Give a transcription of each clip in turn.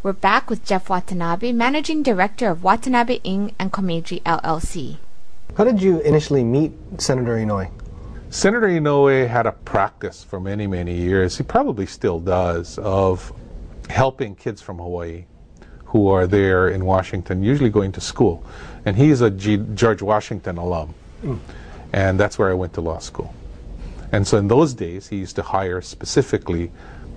We're back with Jeff Watanabe, Managing Director of Watanabe Ing Komeiji LLC. How did you initially meet Senator Inouye? Senator Inouye had a practice for many, many years, he probably still does, of helping kids from Hawaii who are there in Washington, usually going to school. And he's a George Washington alum. And that's where I went to law school. And so in those days, he used to hire specifically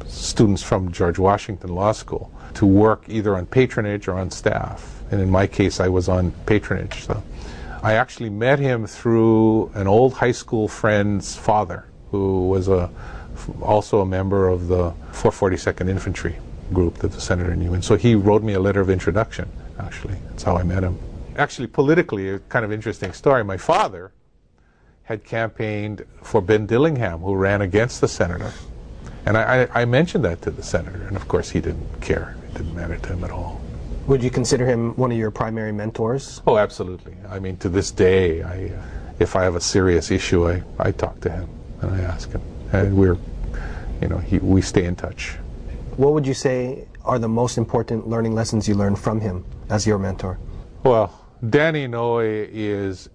students from George Washington Law School to work either on patronage or on staff. And in my case, I was on patronage. So I actually met him through an old high school friend's father, who was also a member of the 442nd Infantry group that the senator knew. And so he wrote me a letter of introduction, actually. That's how I met him. Actually, politically, a kind of interesting story. My father had campaigned for Ben Dillingham, who ran against the senator. And I mentioned that to the senator, and of course he didn't care. It didn't matter to him at all. Would you consider him one of your primary mentors? Oh, absolutely. I mean, to this day, if I have a serious issue, I talk to him and I ask him. And we stay in touch. What would you say are the most important learning lessons you learned from him as your mentor? Well, Dan Inouye is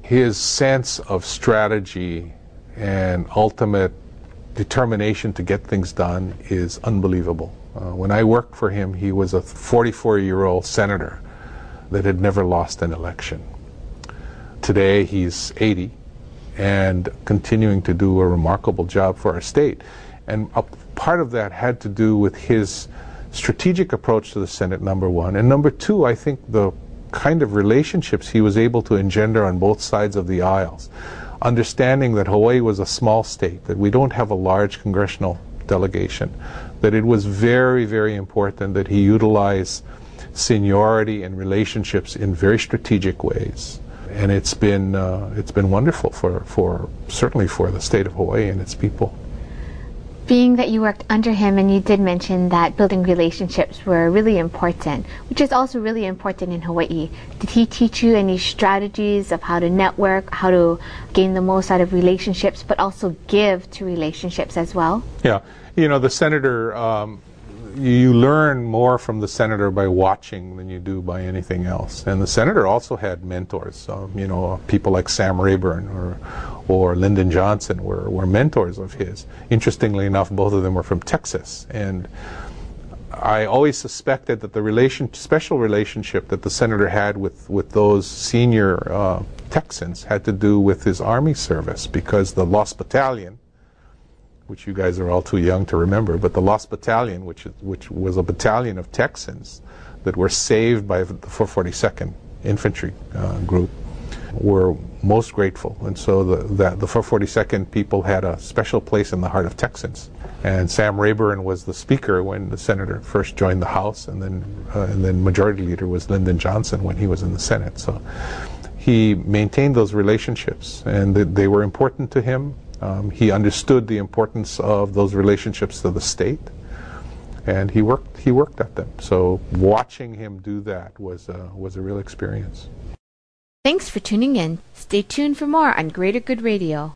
his sense of strategy and ultimate determination to get things done is unbelievable. When I worked for him, he was a 44-year-old senator that had never lost an election. Today, he's 80 and continuing to do a remarkable job for our state. And a part of that had to do with his strategic approach to the Senate, number one. And number two, I think the kind of relationships he was able to engender on both sides of the aisles. Understanding that Hawaii was a small state, that we don't have a large congressional delegation, that it was very, very important that he utilize seniority and relationships in very strategic ways. And it's been wonderful for certainly for the state of Hawaii and its people. Being that you worked under him, and you did mention that building relationships were really important, which is also really important in Hawaii. Did he teach you any strategies of how to network, how to gain the most out of relationships, but also give to relationships as well? Yeah. You know, the senator, you learn more from the senator by watching than you do by anything else. And the senator also had mentors. People like Sam Rayburn or Lyndon Johnson were mentors of his. Interestingly enough, both of them were from Texas. And I always suspected that the special relationship that the senator had with those senior Texans had to do with his Army service, because the Lost Battalion, which you guys are all too young to remember, but the Lost Battalion, which was a battalion of Texans that were saved by the 442nd Infantry group, were most grateful. And so the 442nd people had a special place in the heart of Texans. And Sam Rayburn was the speaker when the senator first joined the House, and then Majority Leader was Lyndon Johnson when he was in the Senate. So he maintained those relationships, and they were important to him. He understood the importance of those relationships to the state, and he worked at them. So watching him do that was a real experience. Thanks for tuning in. Stay tuned for more on Greater Good Radio.